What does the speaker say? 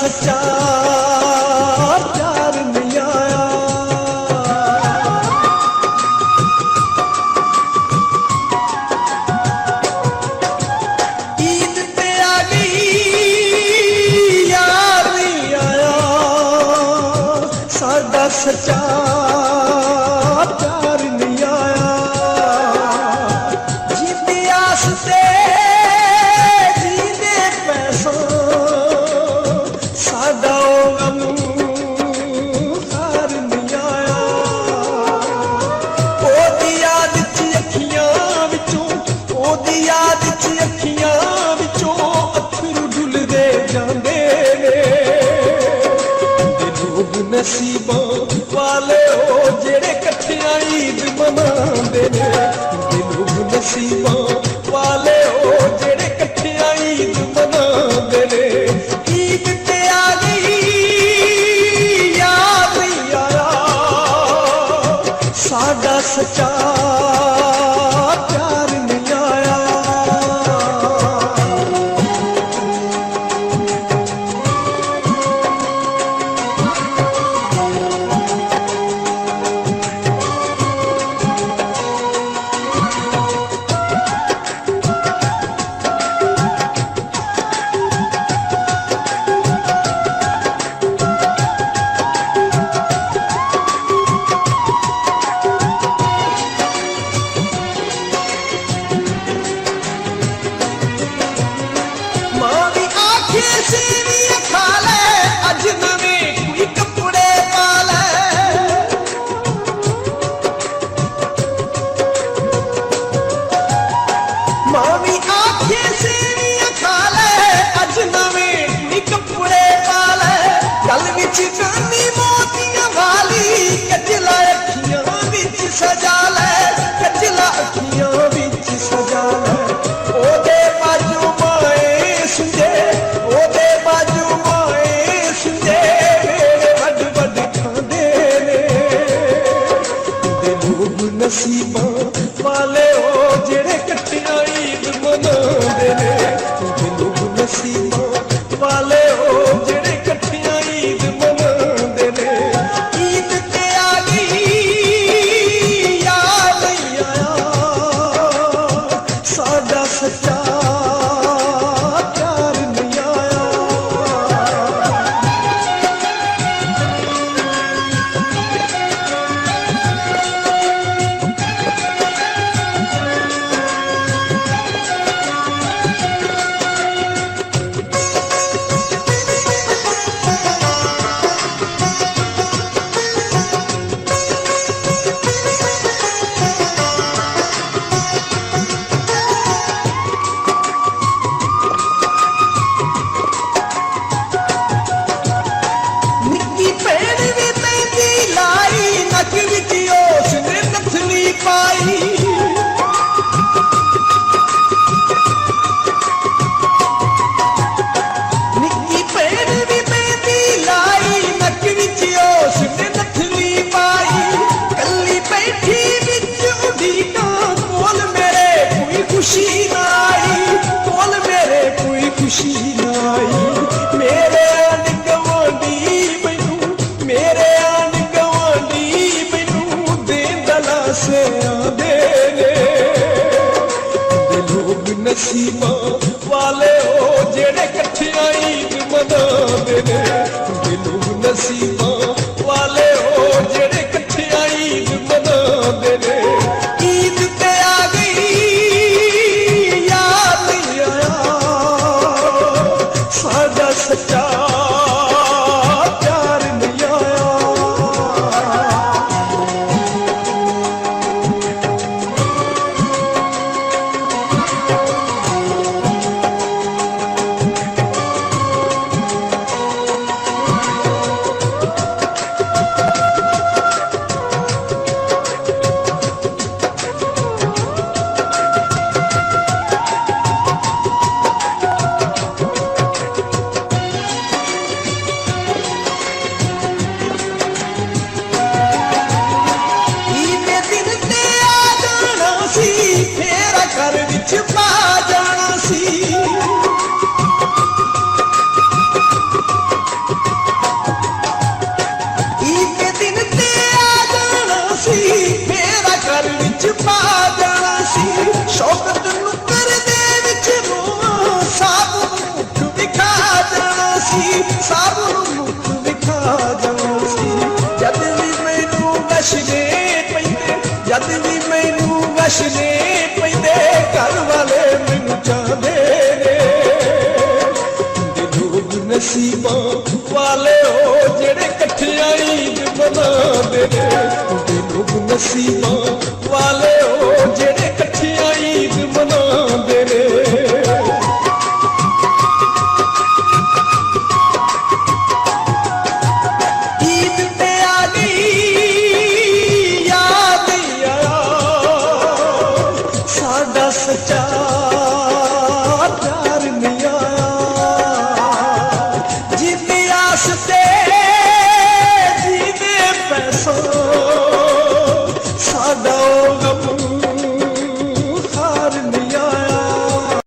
सच्चा प्यार नहीं आया। ईद पे आ गई यार नहीं आया, सादा सच्चा प्यार नहीं आया। जीते आस ते नसीबों वाले हो जेड़े कट्ठियां ईद मनांदे ने, दिलों नसीबों वाले हो जेड़े कट्ठियां ईद मनांदे ने। ईद ते आ गई याद नहीं आया, साडा सच्चा प्यार नहीं आया। सजा ले कजला अखियां बिच सजा ले, ओदे बाजू माए सुंजे, ओदे बाजू माए सुंजे मेरे बड़ बड़ खांदे ने। दिलों नसीबां वाले हो जेड़े कट्ठियां ईद मनांदे ने, दिलों नसीबां वाले हो जेड़े कट्ठियां ईद मनांदे ने। ईद ते आ गई साडा सच्चा प्यार नहीं आया। खुशी ना आई कोल मेरे कोई खुशी ना आई। मेरे आन गवांडी मैनू, मेरे आन गवांडी मैनू देन दला से आंदे ने। दिलों नसीबां वाले हो जेड़े कट्ठियां ईद मनांदे ने, दिलों नसीबां वाले हो जेड़े कट्ठियां ईद मनांदे ने। ईद ते आ गई साडा सच्चा प्यार नहीं आया। ਸਭ ਨੂੰ ਮੁਖ ਵਿਖਾ ਜਾਵਾਂ ਸੀ। ਜਦ ਵੀ ਮੈਨੂੰ ਵਸ਼ਨੇ ਪੈਂਦੇ, ਜਦ ਵੀ ਮੈਨੂੰ ਵਸ਼ਨੇ ਪੈਂਦੇ, ਘਰ ਵਾਲੇ ਮੈਨੂੰ ਚਾਹੁੰਦੇ ਨੇ। ਹੁੰਦੇ ਲੋਕ ਨਸੀਬਾਂ ਵਾਲੇ ਉਹ ਜਿਹੜੇ ਇਕੱਠਿਆਂ ਈਦ ਮਨਾਉਂਦੇ ਨੇ। ਹੁੰਦੇ ਲੋਕ ਨਸੀਬਾਂ ਵਾਲੇ ਉਹ ਜਿਹੜੇ ਇਕੱਠਿਆਂ ਈਦ ਮਨਾਉਂਦੇ ਨੇ। ਸੱਚਾ